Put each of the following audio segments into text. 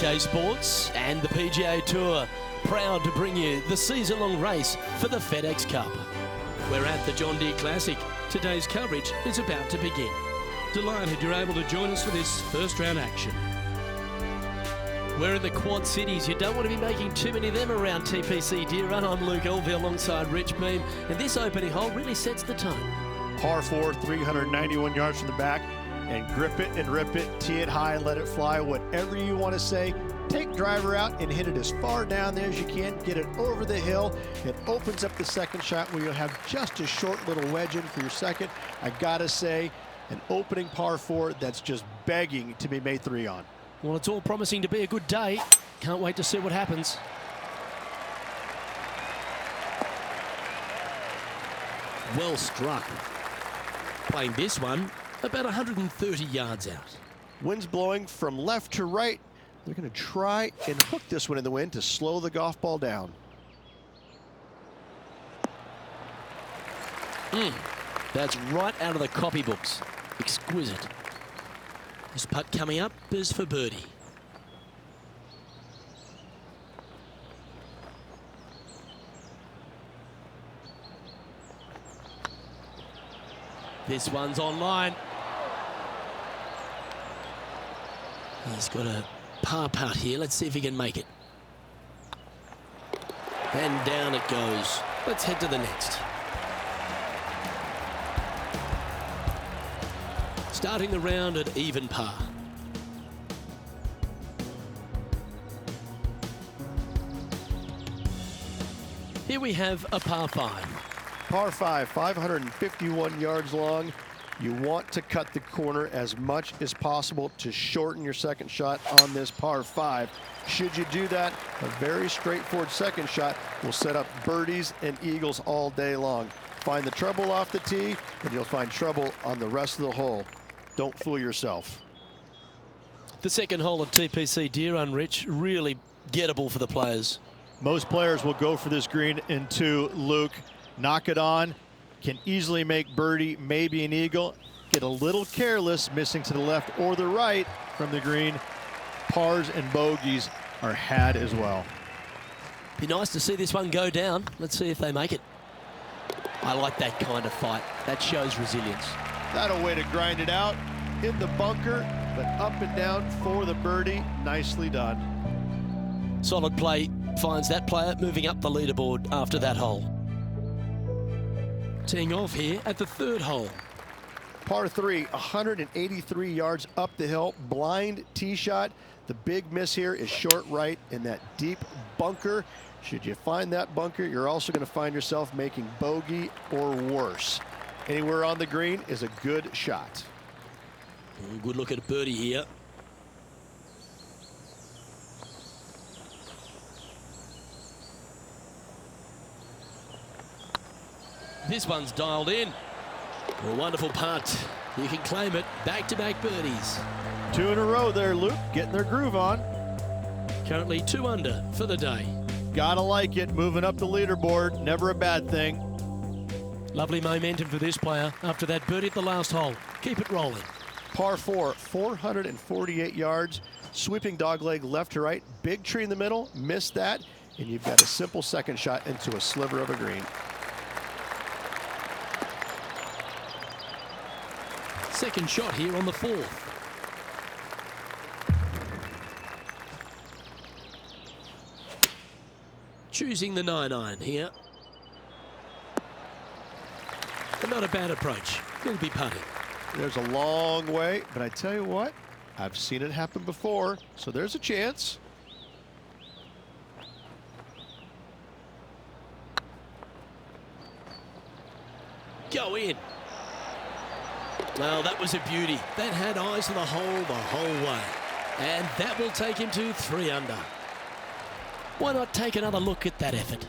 PGA Sports and the PGA Tour, proud to bring you the season-long race for the FedEx Cup. We're at the John Deere Classic. Today's coverage is about to begin. Delighted you're able to join us for this first round action. We're in the Quad Cities. You don't want to be making too many of them around TPC Deere. I'm Luke Elvey alongside Rich Beam, and this opening hole really sets the tone. Par 4, 391 yards from the back, and grip it and rip it, tee it high and let it fly, whatever you want to say. Take driver out and hit it as far down there as you can. Get it over the hill. It opens up the second shot where you'll have just a short little wedge in for your second. I gotta say, an opening par 4 that's just begging to be made 3 on. Well, it's all promising to be a good day. Can't wait to see what happens. Well struck. Playing this one about 130 yards out. Wind's blowing from left to right. They're going to try and hook this one in the wind to slow the golf ball down. That's right out of the copybooks. Exquisite. This putt coming up is for birdie. This one's online. He's got a par putt here. Let's see if he can make it. And down it goes. Let's head to the next. Starting the round at even par. Here we have a par 5. Par 5, 551 yards long. You want to cut the corner as much as possible to shorten your second shot on this par 5. Should you do that, a very straightforward second shot will set up birdies and eagles all day long. Find the trouble off the tee, and you'll find trouble on the rest of the hole. Don't fool yourself. The second hole of TPC Deere, Rich, really gettable for the players. Most players will go for this green into Luke. Knock it on, can easily make birdie, maybe an eagle. Get a little careless, missing to the left or the right from the green. Pars and bogeys are had as well. Be nice to see this one go down. Let's see if they make it. I like that kind of fight. That shows resilience. That a way to grind it out. In the bunker, but up and down for the birdie. Nicely done. Solid play finds that player moving up the leaderboard after that hole. Teeing off here at the third hole. Par 3, 183 yards up the hill. Blind tee shot. The big miss here is short right in that deep bunker. Should you find that bunker, you're also going to find yourself making bogey or worse. Anywhere on the green is a good shot. Good look at birdie here. This one's dialed in. A wonderful putt. You can claim it. Back-to-back birdies. 2 in a row there, Luke. Getting their groove on. Currently 2 under for the day. Gotta like it. Moving up the leaderboard. Never a bad thing. Lovely momentum for this player after that birdie at the last hole. Keep it rolling. Par 4, 448 yards. Sweeping dogleg left to right. Big tree in the middle. Missed that. And you've got a simple second shot into a sliver of a green. Second shot here on the 4th. Choosing the 9-iron here. But not a bad approach. He'll be putting. There's a long way, but I tell you what, I've seen it happen before, so there's a chance. Go in. Well, that was a beauty. That had eyes on the whole way. And that will take him to 3 under. Why not take another look at that effort?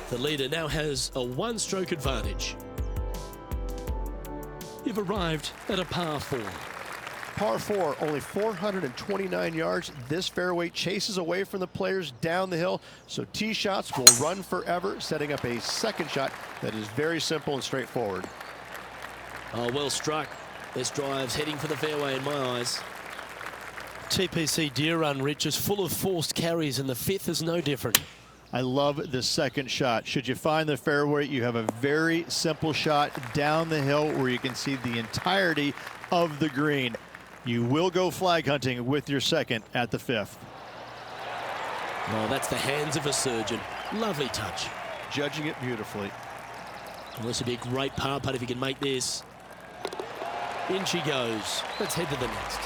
The leader now has a 1-stroke advantage. You've arrived at a par 4. Par 4, only 429 yards. This fairway chases away from the players down the hill, so tee shots will run forever, setting up a second shot that is very simple and straightforward. Oh, well struck. This drive's heading for the fairway in my eyes. TPC Deere run, Rich, is full of forced carries, and the fifth is no different. I love the second shot. Should you find the fairway, you have a very simple shot down the hill where you can see the entirety of the green. You will go flag hunting with your second at the fifth. Oh, that's the hands of a surgeon. Lovely touch. Judging it beautifully. Well, this would be a great par putt if he can make this. In she goes. Let's head to the next.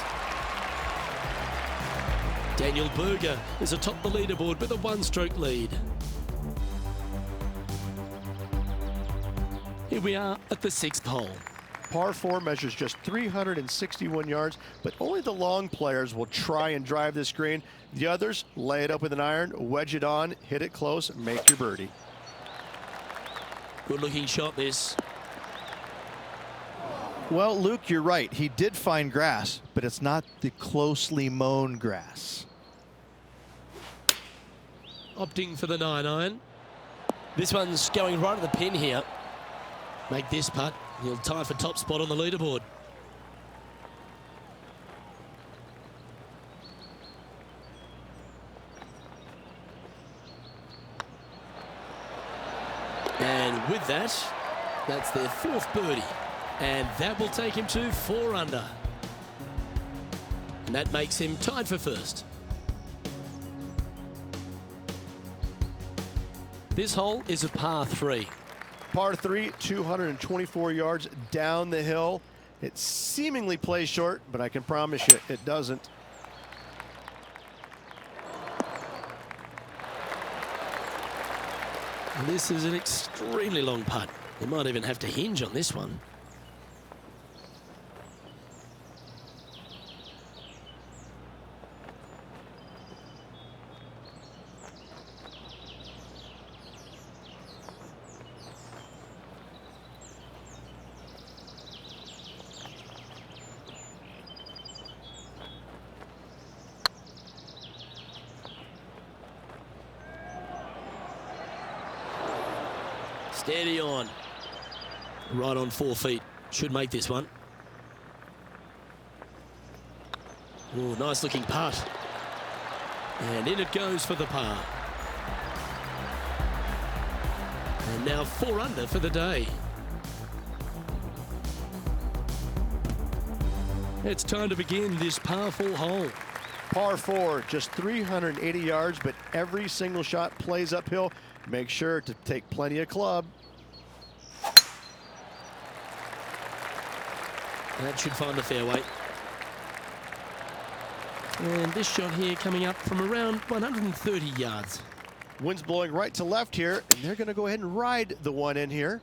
Daniel Berger is atop the leaderboard with a one-stroke lead. Here we are at the sixth hole. Par 4 measures just 361 yards, but only the long players will try and drive this green. The others lay it up with an iron, wedge it on, hit it close, make your birdie. Good-looking shot, this. Well, Luke, you're right. He did find grass, but it's not the closely mown grass. Opting for the 9-iron. This one's going right at the pin here. Make this putt. He'll tie for top spot on the leaderboard. And with that, that's their fourth birdie. And that will take him to 4 under. And that makes him tied for first. This hole is a par 3. Par 3, 224 yards down the hill. It seemingly plays short, but I can promise you it doesn't. And this is an extremely long putt. They might even have to hinge on this one. Steady on. Right on 4 feet. Should make this one. Oh, nice looking putt. And in it goes for the par. And now 4 under for the day. It's time to begin this par 4 hole. Par 4, just 380 yards, but every single shot plays uphill. Make sure to take plenty of club. That should find the fairway. And this shot here coming up from around 130 yards. Wind's blowing right to left here, and they're going to go ahead and ride the one in here.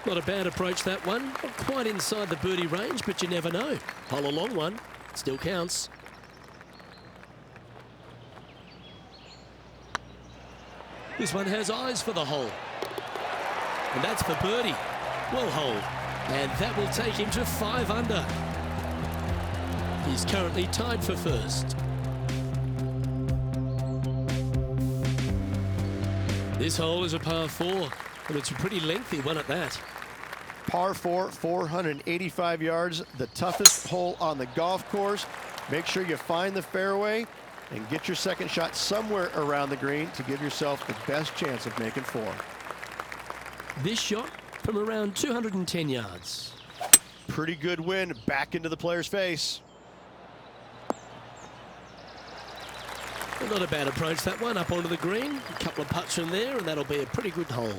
Not a bad approach, that one. Not quite inside the birdie range, but you never know. Hole a long one. Still counts. This one has eyes for the hole. And that's for birdie. Well holed. And that will take him to 5 under. He's currently tied for first. This hole is a par 4, and it's a pretty lengthy one at that. Par 4, 485 yards, the toughest hole on the golf course. Make sure you find the fairway and get your second shot somewhere around the green to give yourself the best chance of making 4. This shot from around 210 yards. Pretty good wind back into the player's face. Not a bad approach, that one, up onto the green. A couple of putts from there, and that'll be a pretty good hole.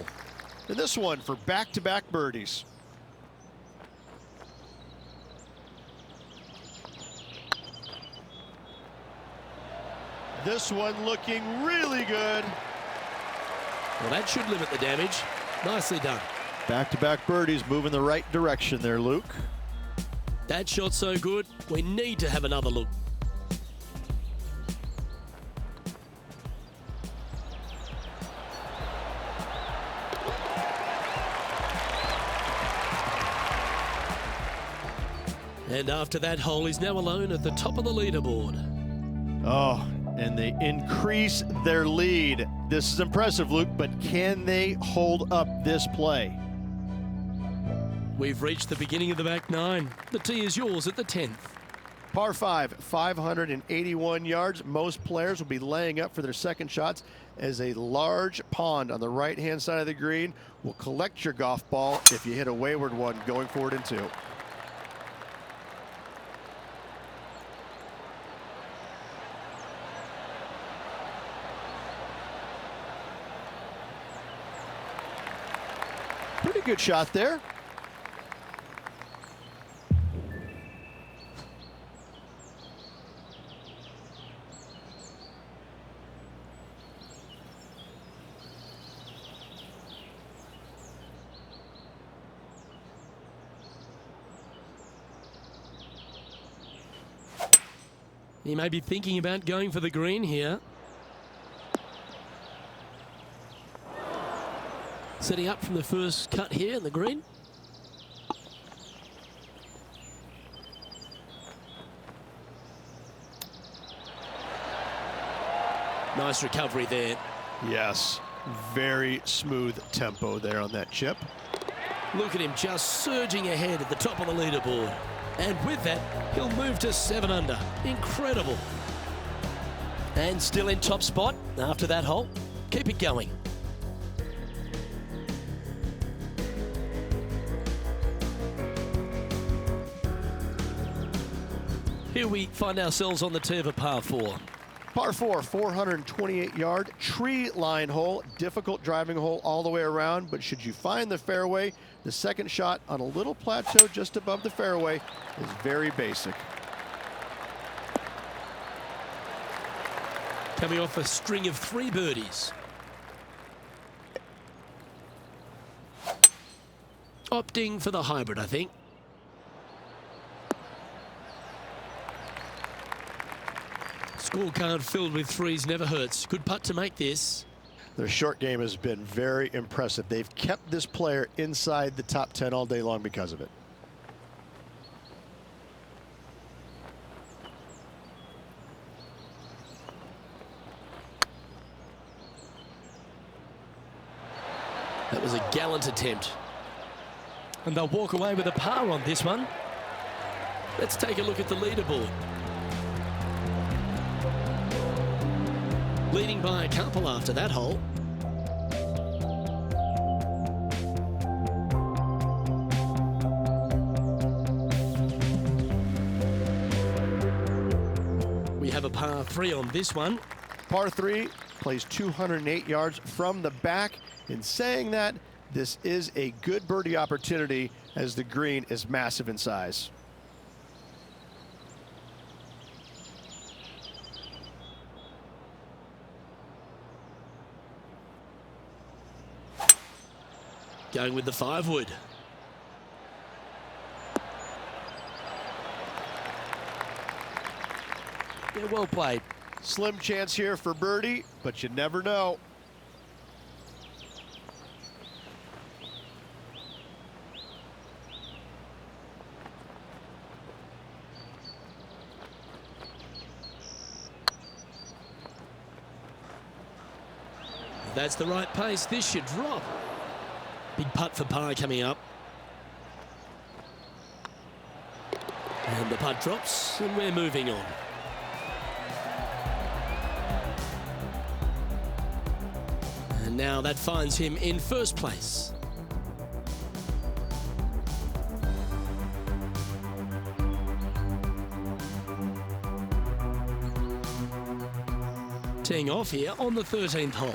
And this one for back-to-back birdies. This one looking really good. Well, that should limit the damage. Nicely done. Back-to-back birdies moving the right direction there, Luke. That shot's so good, we need to have another look. And after that hole, he's now alone at the top of the leaderboard. Oh, and they increase their lead. This is impressive, Luke, but can they hold up this play? We've reached the beginning of the back nine. The tee is yours at the 10th. Par 5, 581 yards. Most players will be laying up for their second shots as a large pond on the right-hand side of the green will collect your golf ball if you hit a wayward one going forward in 2. Pretty good shot there. He may be thinking about going for the green here. Setting up from the first cut here in the green. Nice recovery there. Yes, very smooth tempo there on that chip. Look at him just surging ahead at the top of the leaderboard. And with that, he'll move to 7 under. Incredible. And still in top spot after that hole. Keep it going. Here we find ourselves on the tee of a par 4. Par 4, 428-yard tree line hole. Difficult driving hole all the way around, but should you find the fairway, the second shot on a little plateau just above the fairway is very basic. Coming off a string of 3 birdies. Opting for the hybrid, I think. Scorecard filled with 3s never hurts. Good putt to make this. Their short game has been very impressive. They've kept this player inside the top 10 all day long because of it. That was a gallant attempt. And they'll walk away with a par on this one. Let's take a look at the leaderboard. Leading by a couple after that hole. We have a par 3 on this one. Par 3 plays 208 yards from the back. In saying that, this is a good birdie opportunity as the green is massive in size. Going with the 5-wood. Yeah, well played. Slim chance here for birdie, but you never know. If that's the right pace, this should drop. Big putt for par coming up. And the putt drops, and we're moving on. And now that finds him in first place. Teeing off here on the 13th hole.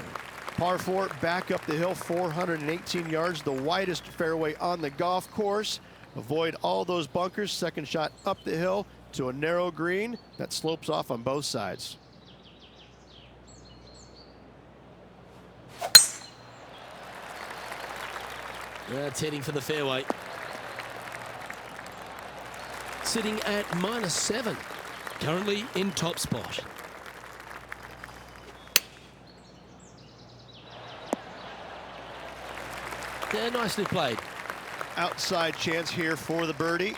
Par 4, back up the hill, 418 yards, the widest fairway on the golf course. Avoid all those bunkers. Second shot up the hill to a narrow green that slopes off on both sides. That's heading for the fairway. Sitting at -7. Currently in top spot. Yeah, nicely played. Outside chance here for the birdie.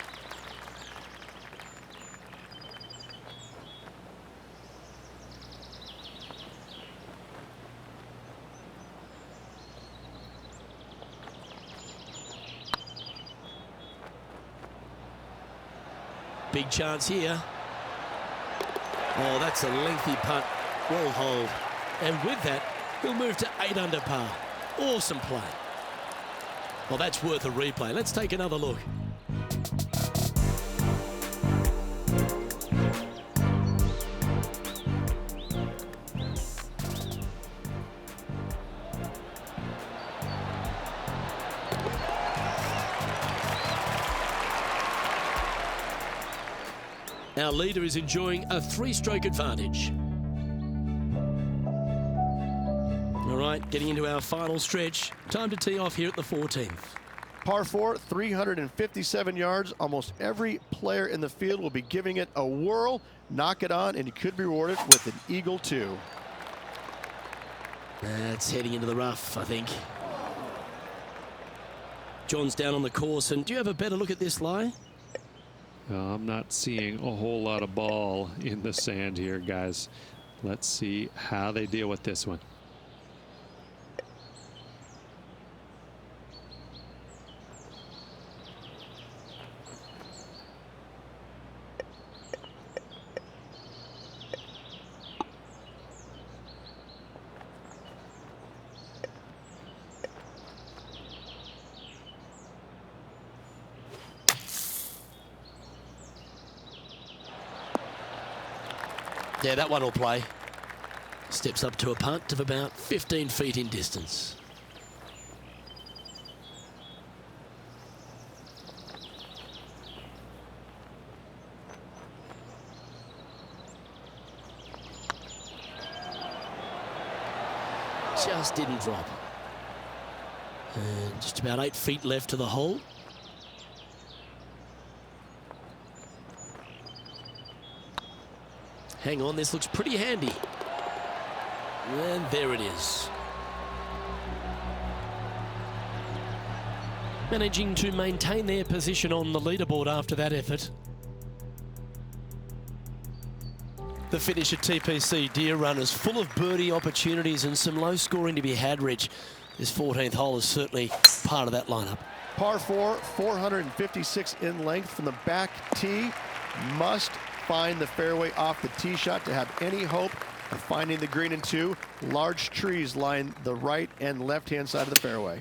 big chance here. Oh, that's a lengthy putt. Well holed. And with that, he'll move to 8 under par. Awesome play. Well, that's worth a replay. Let's take another look. Our leader is enjoying a 3-stroke advantage. All right, getting into our final stretch. Time to tee off here at the 14th. Par 4, 357 yards. Almost every player in the field will be giving it a whirl. Knock it on, and you could be rewarded with an eagle too. That's heading into the rough, I think. John's down on the course, and do you have a better look at this lie? I'm not seeing a whole lot of ball in the sand here, guys. Let's see how they deal with this one. Yeah, that one will play. Steps up to a putt of about 15 feet in distance. Just didn't drop. And just about 8 feet left to the hole. Hang on, this looks pretty handy. And there it is. Managing to maintain their position on the leaderboard after that effort. The finish at TPC Deere runners full of birdie opportunities and some low scoring to be had, Rich. This 14th hole is certainly part of that lineup. Par 4, 456 in length from the back tee. Must find the fairway off the tee shot to have any hope of finding the green in 2. Large trees line the right and left-hand side of the fairway.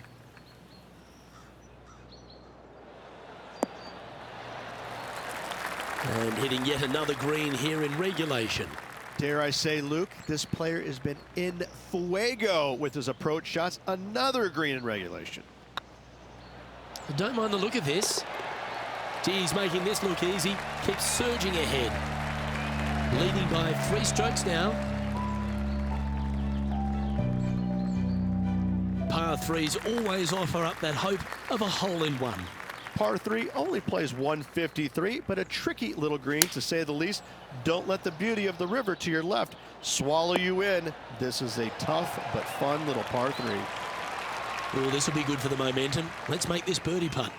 And hitting yet another green here in regulation. Dare I say, Luke, this player has been in fuego with his approach shots. Another green in regulation. I don't mind the look of this. He's making this look easy. Keeps surging ahead. Leading by 3 strokes now. Par 3s always offer up that hope of a hole-in-one. Par 3 only plays 153, but a tricky little green to say the least. Don't let the beauty of the river to your left swallow you in. This is a tough but fun little par 3. Oh, this will be good for the momentum. Let's make this birdie putt.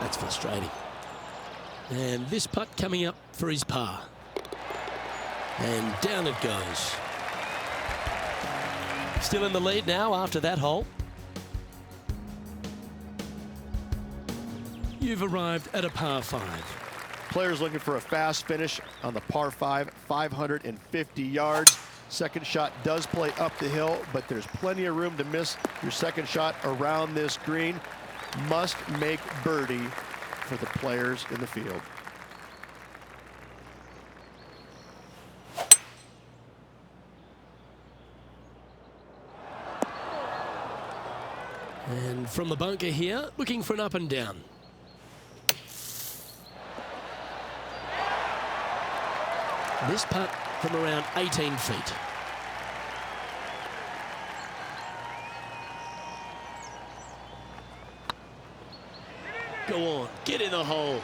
That's frustrating. And this putt coming up for his par. And down it goes. Still in the lead now after that hole. You've arrived at a par 5. Players looking for a fast finish on the par 5, 550 yards. Second shot does play up the hill, but there's plenty of room to miss your second shot around this green. Must make birdie for the players in the field. And from the bunker here, looking for an up and down. This putt from around 18 feet. Go on, get in the hole.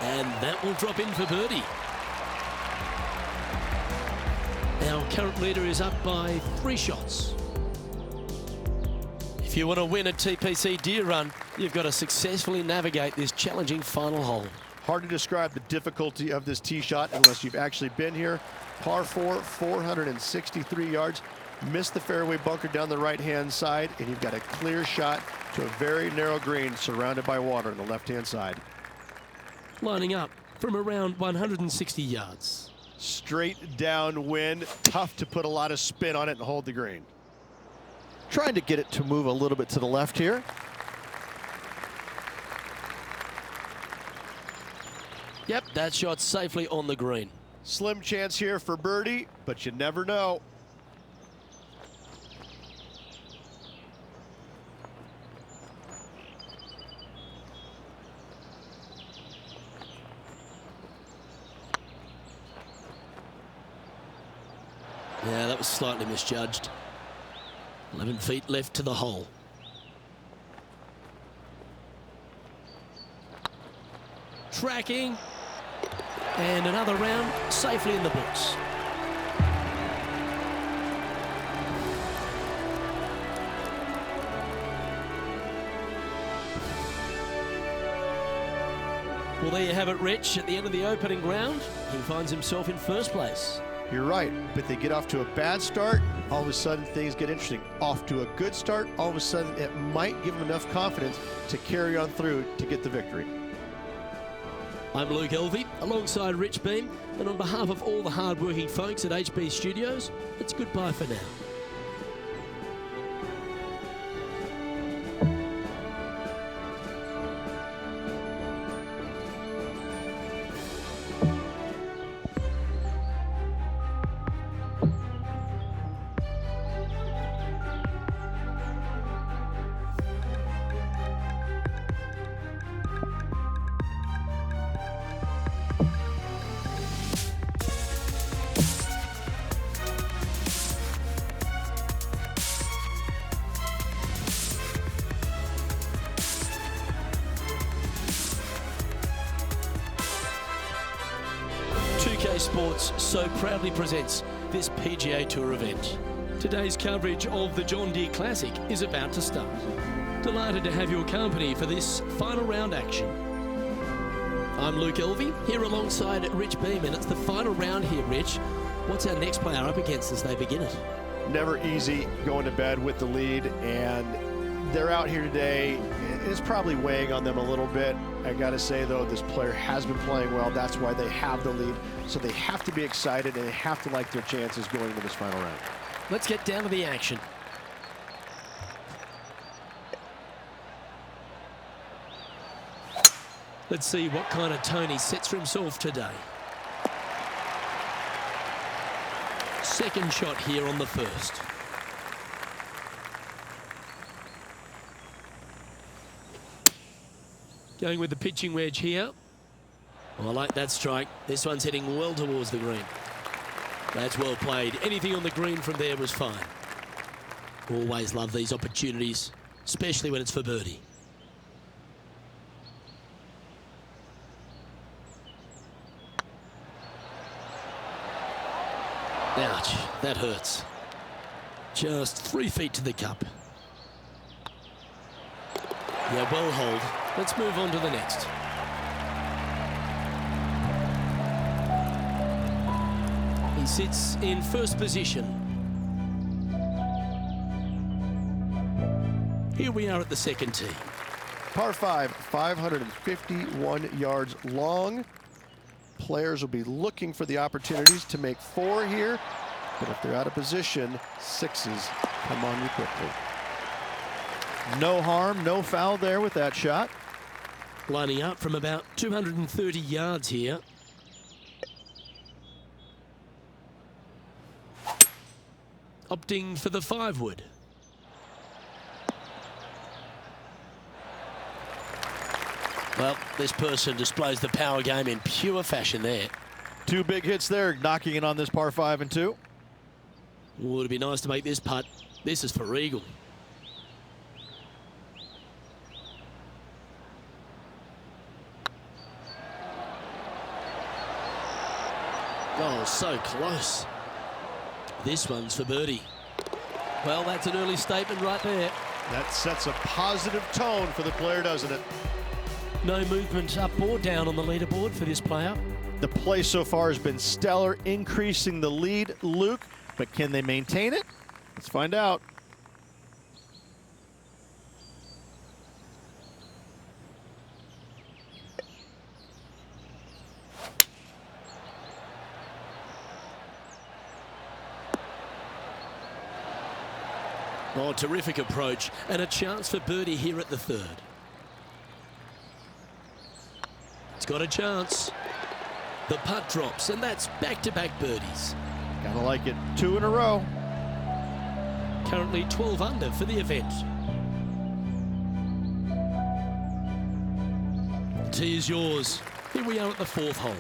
And that will drop in for birdie. Our current leader is up by 3 shots. If you want to win a TPC Deere run, you've got to successfully navigate this challenging final hole. Hard to describe the difficulty of this tee shot unless you've actually been here. Par 4, 463 yards. Missed the fairway bunker down the right-hand side, and you've got a clear shot to a very narrow green surrounded by water on the left-hand side. Lining up from around 160 yards. Straight downwind, tough to put a lot of spin on it and hold the green. Trying to get it to move a little bit to the left here. Yep, that shot safely on the green. Slim chance here for birdie, but you never know. Yeah, that was slightly misjudged. 11 feet left to the hole. Tracking. And another round safely in the books. Well, there you have it, Rich. At the end of the opening round, he finds himself in first place. You're right, but they get off to a bad start. All of a sudden, things get interesting. Off to a good start, all of a sudden, it might give them enough confidence to carry on through to get the victory. I'm Luke Elvey, alongside Rich Beam, and on behalf of all the hard-working folks at HB Studios, it's goodbye for now. Sports so proudly presents this PGA Tour event. Today's coverage of the John Deere Classic is about to start. Delighted to have your company for this final round action. I'm Luke Elvey, here alongside Rich Beam, and it's the final round here, Rich. What's our next player up against as they begin it? Never easy going to bed with the lead, and they're out here today. It's probably weighing on them a little bit. I got to say, though, this player has been playing well. That's why they have the lead. So they have to be excited, and they have to like their chances going into this final round. Let's get down to the action. Let's see what kind of tone he sets for himself today. Second shot here on the first. Going with the pitching wedge here. Oh, I like that strike. This one's heading well towards the green. That's well played. Anything on the green from there was fine. Always love these opportunities, especially when it's for birdie. Ouch, that hurts. Just 3 feet to the cup. Yeah, well hold. Let's move on to the next. He sits in first position. Here we are at the second tee. Par 5, 551 yards long. Players will be looking for the opportunities to make 4 here, but if they're out of position, 6s come on you quickly. No harm, no foul there with that shot. Lining up from about 230 yards here. Opting for the 5-wood. Well, this person displays the power game in pure fashion there. 2 big hits there, knocking it on this par 5 and 2. Would it be nice to make this putt? This is for eagle. Oh, so close. This one's for birdie. Well, that's an early statement right there. That sets a positive tone for the player, doesn't it? No movement up or down on the leaderboard for this player. The play so far has been stellar, increasing the lead, Luke, but can they maintain it? Let's find out. Oh, terrific approach and a chance for birdie here at the third. It's got a chance. The putt drops, and that's back-to-back birdies. Gotta like it. 2 in a row. Currently 12 under for the event. The tee is yours. Here we are at the 4th hole.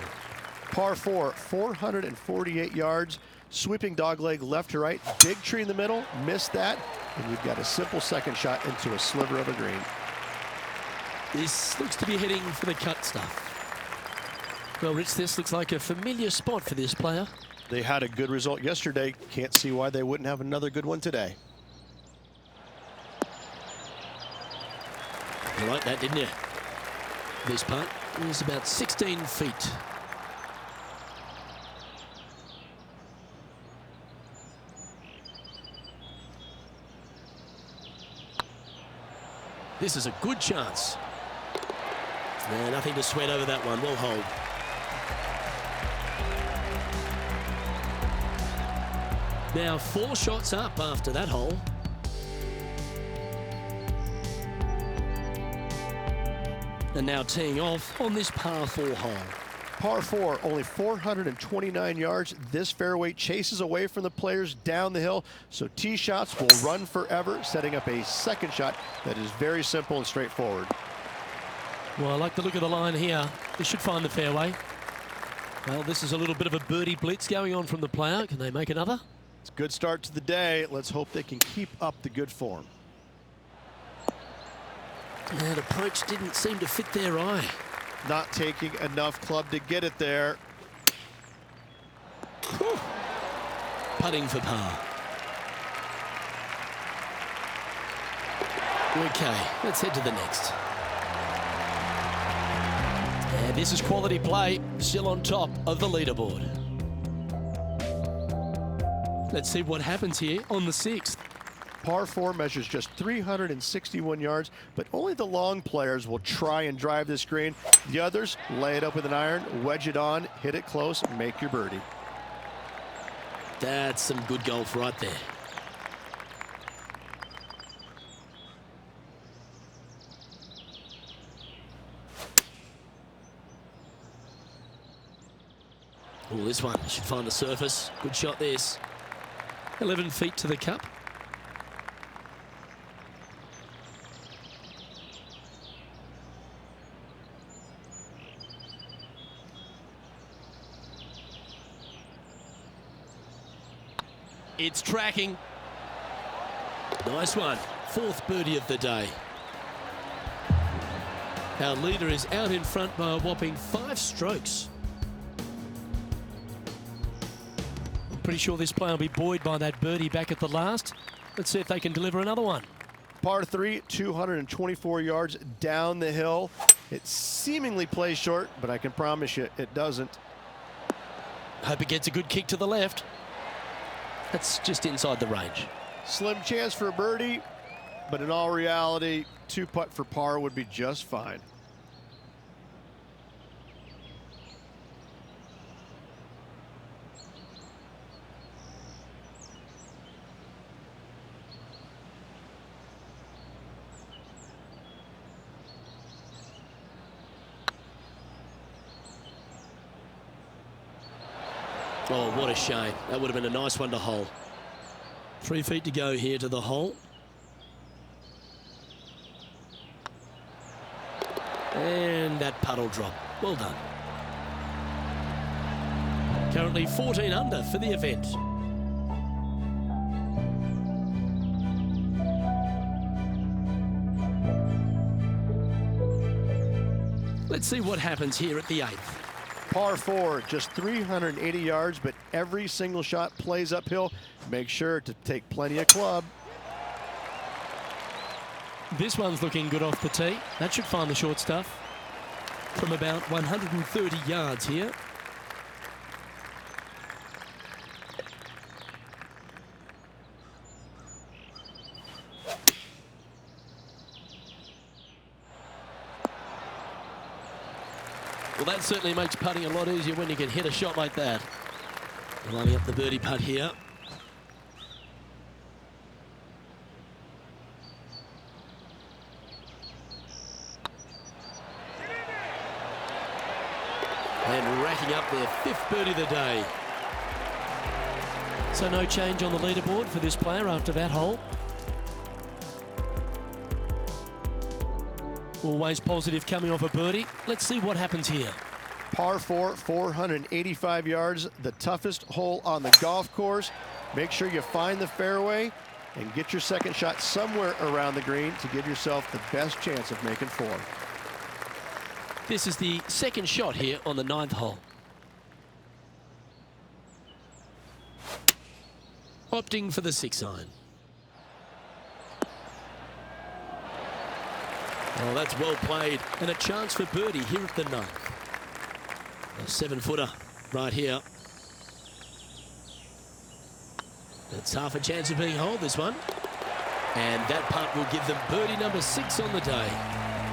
Par 4, 448 yards. Sweeping dogleg left to right. Big tree in the middle. Missed that. And you've got a simple second shot into a sliver of a green. This looks to be heading for the cut stuff. Well, Rich, this looks like a familiar spot for this player. They had a good result yesterday. Can't see why they wouldn't have another good one today. You like that, didn't you? This putt is about 16 feet. This is a good chance. Nothing to sweat over that one. Well hold. Now 4 shots up after that hole. And now teeing off on this par 4 hole. Par 4, only 429 yards. This fairway chases away from the players down the hill, so tee shots will run forever, setting up a second shot that is very simple and straightforward. Well, I like the look of the line here. They should find the fairway. Well, this is a little bit of a birdie blitz going on from the player. Can they make another? It's a good start to the day. Let's hope they can keep up the good form. That approach didn't seem to fit their eye. Not taking enough club to get it there. Whew. Putting for par. Okay, let's head to the next. And this is quality play, still on top of the leaderboard. Let's see what happens here on the 6th. Par 4 measures just 361 yards, but only the long players will try and drive this green. The others lay it up with an iron, wedge it on, hit it close, make your birdie. That's some good golf right there. Oh, this one should find the surface. Good shot this. 11 feet to the cup. It's tracking. Nice one. 4th birdie of the day. Our leader is out in front by a whopping 5 strokes. I'm pretty sure this player will be buoyed by that birdie back at the last. Let's see if they can deliver another one. Par 3, 224 yards down the hill. It seemingly plays short, but I can promise you it doesn't. Hope it gets a good kick to the left. That's just inside the range. Slim chance for a birdie, but in all reality, 2 putt for par would be just fine. Oh, what a shame. That would have been a nice one to hole. 3 feet to go here to the hole. And that puddle drop. Well done. Currently 14 under for the event. Let's see what happens here at the 8th. Par 4, just 380 yards, but every single shot plays uphill. Make sure to take plenty of club. This one's looking good off the tee. That should find the short stuff from about 130 yards here. Well, that certainly makes putting a lot easier when you can hit a shot like that. Lining up the birdie putt here. And racking up their 5th birdie of the day. So no change on the leaderboard for this player after that hole. Always positive coming off a birdie. Let's see what happens here. Par 4, 485 yards, the toughest hole on the golf course. Make sure you find the fairway and get your second shot somewhere around the green to give yourself the best chance of making 4. This is the second shot here on the 9th hole. Opting for the 6 iron. Oh, that's well played, and a chance for birdie here at the 9th. A 7-footer right here. That's half a chance of being holed, this one. And that putt will give them birdie number 6 on the day.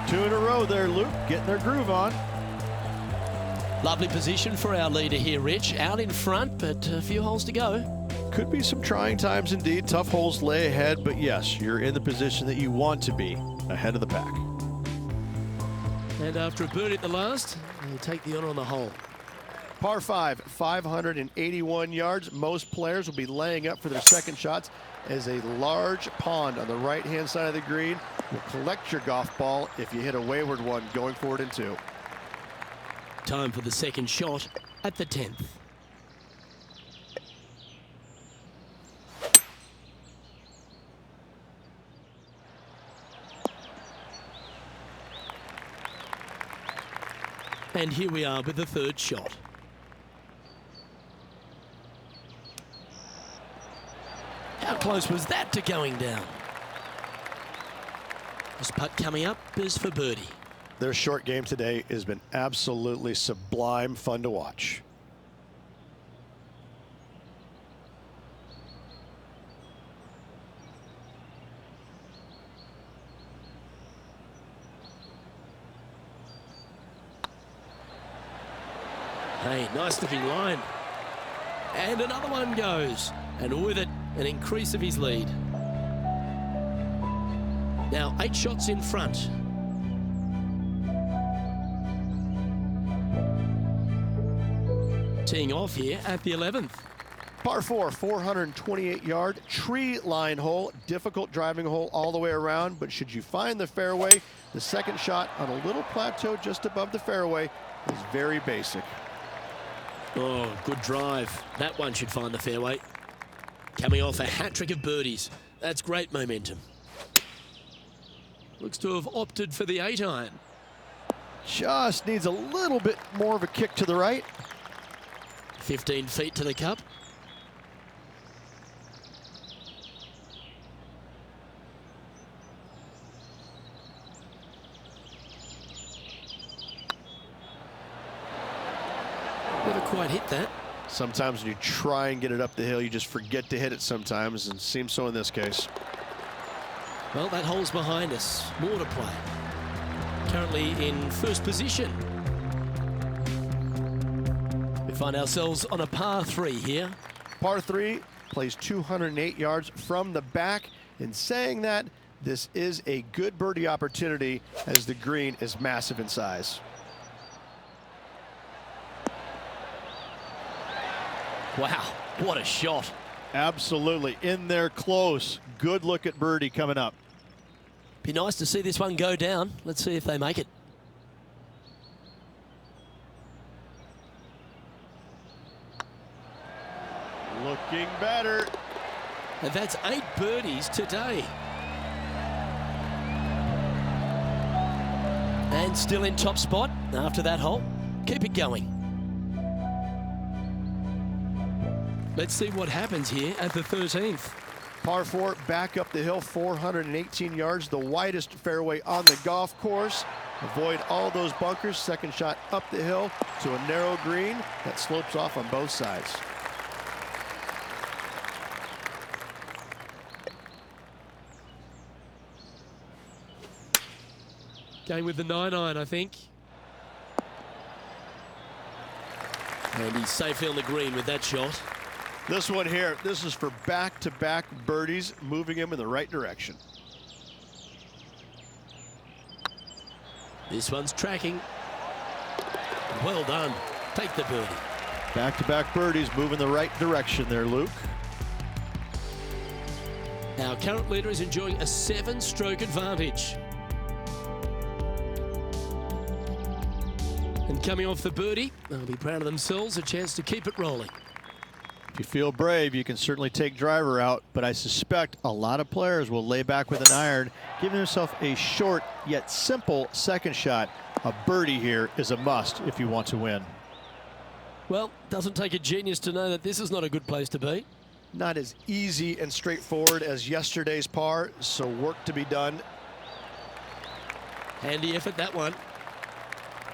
2 in a row there, Luke, getting their groove on. Lovely position for our leader here, Rich. Out in front, but a few holes to go. Could be some trying times indeed. Tough holes lay ahead, but yes, you're in the position that you want to be, ahead of the pack. And after a birdie at the last, he'll take the honor on the hole. Par 5, 581 yards. Most players will be laying up for their second shots as a large pond on the right-hand side of the green will collect your golf ball if you hit a wayward one going forward in 2. Time for the second shot at the 10th. And here we are with the 3rd shot. How close was that to going down? This putt coming up is for birdie. Their short game today has been absolutely sublime fun to watch. Hey, nice looking line. And another one goes. And with it, an increase of his lead. Now 8 shots in front. Teeing off here at the 11th. Par 4, 428-yard tree line hole. Difficult driving hole all the way around, but should you find the fairway, the second shot on a little plateau just above the fairway is very basic. Oh, good drive. That one should find the fairway. Coming off a hat-trick of birdies. That's great momentum. Looks to have opted for the 8 iron. Just needs a little bit more of a kick to the right. 15 feet to the cup. Never quite hit that. Sometimes when you try and get it up the hill, you just forget to hit it sometimes, and it seems so in this case. Well, that hole's behind us. More to play. Currently in first position. We find ourselves on a par 3 here. Par 3 plays 208 yards from the back. In saying that, this is a good birdie opportunity as the green is massive in size. Wow, what a shot. Absolutely, in there close. Good look at birdie coming up. Be nice to see this one go down. Let's see if they make it. Looking better. And that's 8 birdies today. And still in top spot after that hole. Keep it going. Let's see what happens here at the 13th. Par 4, back up the hill, 418 yards, the widest fairway on the golf course. Avoid all those bunkers. Second shot up the hill to a narrow green that slopes off on both sides. Going with the 9-iron, I think. And he's safely on the green with that shot. This one here, this is for back-to-back birdies, moving him in the right direction. This one's tracking. Well done. Take the birdie. Back-to-back birdies, moving the right direction there, Luke. Our current leader is enjoying a 7-stroke advantage. And coming off the birdie, they'll be proud of themselves, a chance to keep it rolling. If you feel brave, you can certainly take driver out, but I suspect a lot of players will lay back with an iron, giving themselves a short yet simple second shot. A birdie here is a must if you want to win. Well, doesn't take a genius to know that this is not a good place to be. Not as easy and straightforward as yesterday's par, so work to be done. Handy effort, that one.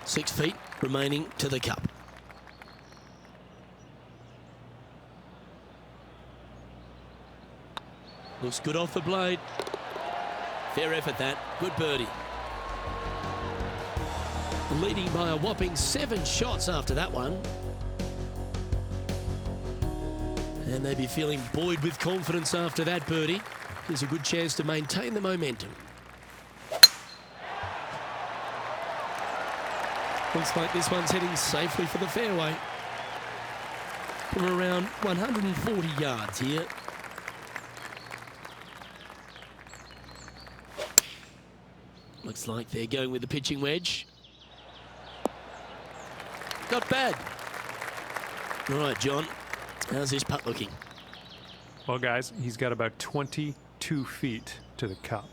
6 feet remaining to the cup. Looks good off the blade. Fair effort, that. Good birdie. Leading by a whopping 7 shots after that one. And they'd be feeling buoyed with confidence after that birdie. Here's a good chance to maintain the momentum. Looks like this one's heading safely for the fairway. From around 140 yards here. Looks like they're going with the pitching wedge. Not bad. All right, John, how's this putt looking? Well, guys, he's got about 22 feet to the cup.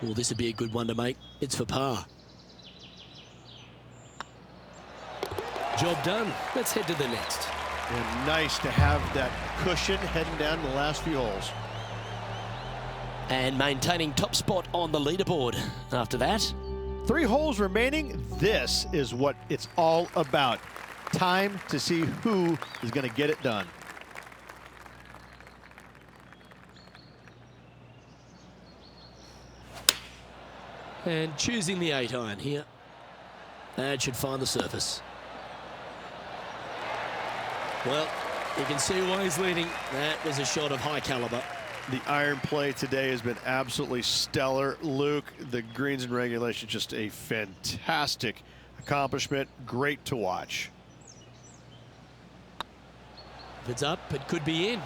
Well, this would be a good one to make. It's for par. Job done. Let's head to the next. And nice to have that cushion heading down the last few holes. And maintaining top spot on the leaderboard after that. 3 holes remaining. This is what it's all about. Time to see who is going to get it done. And choosing the 8-iron here. That should find the surface. Well, you can see why he's leading. That was a shot of high caliber. The iron play today has been absolutely stellar. Luke, the greens and regulation, just a fantastic accomplishment. Great to watch. If it's up, it could be in.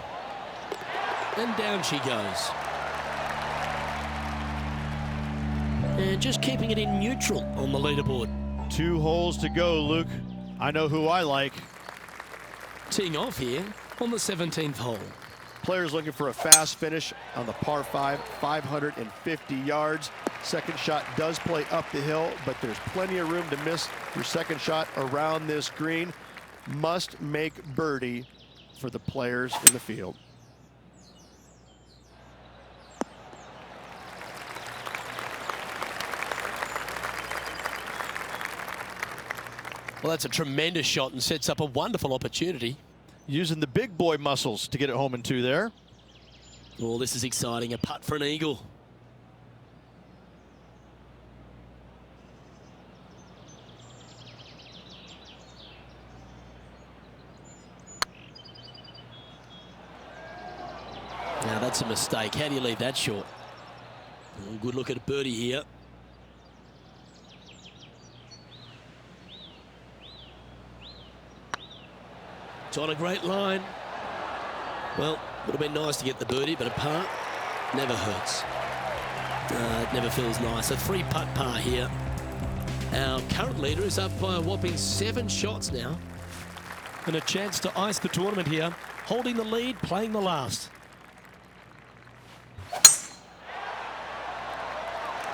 And down she goes. And just keeping it in neutral on the leaderboard. 2 holes to go, Luke. I know who I like. Teeing off here on the 17th hole. Players looking for a fast finish on the par 5, 550 yards. Second shot does play up the hill, but there's plenty of room to miss your second shot around this green. Must make birdie for the players in the field. Well, that's a tremendous shot and sets up a wonderful opportunity. Using the big boy muscles to get it home in 2 there. Oh, this is exciting. A putt for an eagle. Now, that's a mistake. How do you leave that short? Oh, good look at a birdie here. It's on a great line. Well, Would have been nice to get the birdie, but a par never hurts. It never feels nice. A 3-putt par here. Our current leader is up by a whopping 7 shots now. And a chance to ice the tournament here. Holding the lead, playing the last.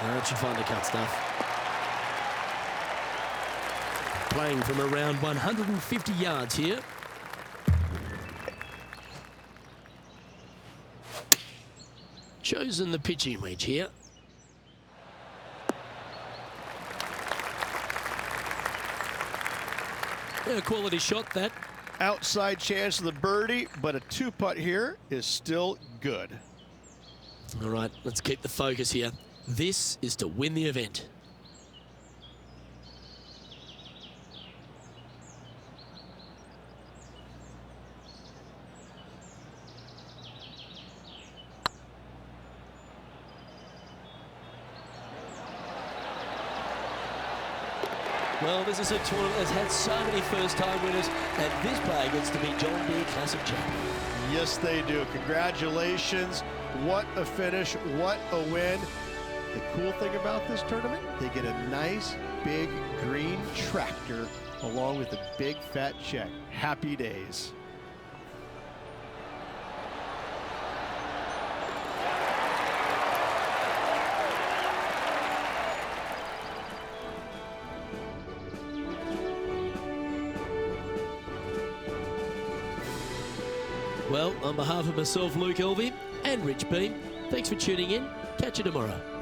That should find the cut stuff. Playing from around 150 yards here. Chosen the pitching wedge here. A quality shot, that. Outside chance of the birdie, but a 2-putt here is still good. All right, let's keep the focus here. This is to win the event. Well, this is a tournament that's had so many first-time winners, and this player gets to be John Deere Classic champion. Yes, they do. Congratulations. What a finish. What a win. The cool thing about this tournament, they get a nice, big, green tractor along with a big, fat check. Happy days. Well, on behalf of myself, Luke Elvey, and Rich Beam, thanks for tuning in. Catch you tomorrow.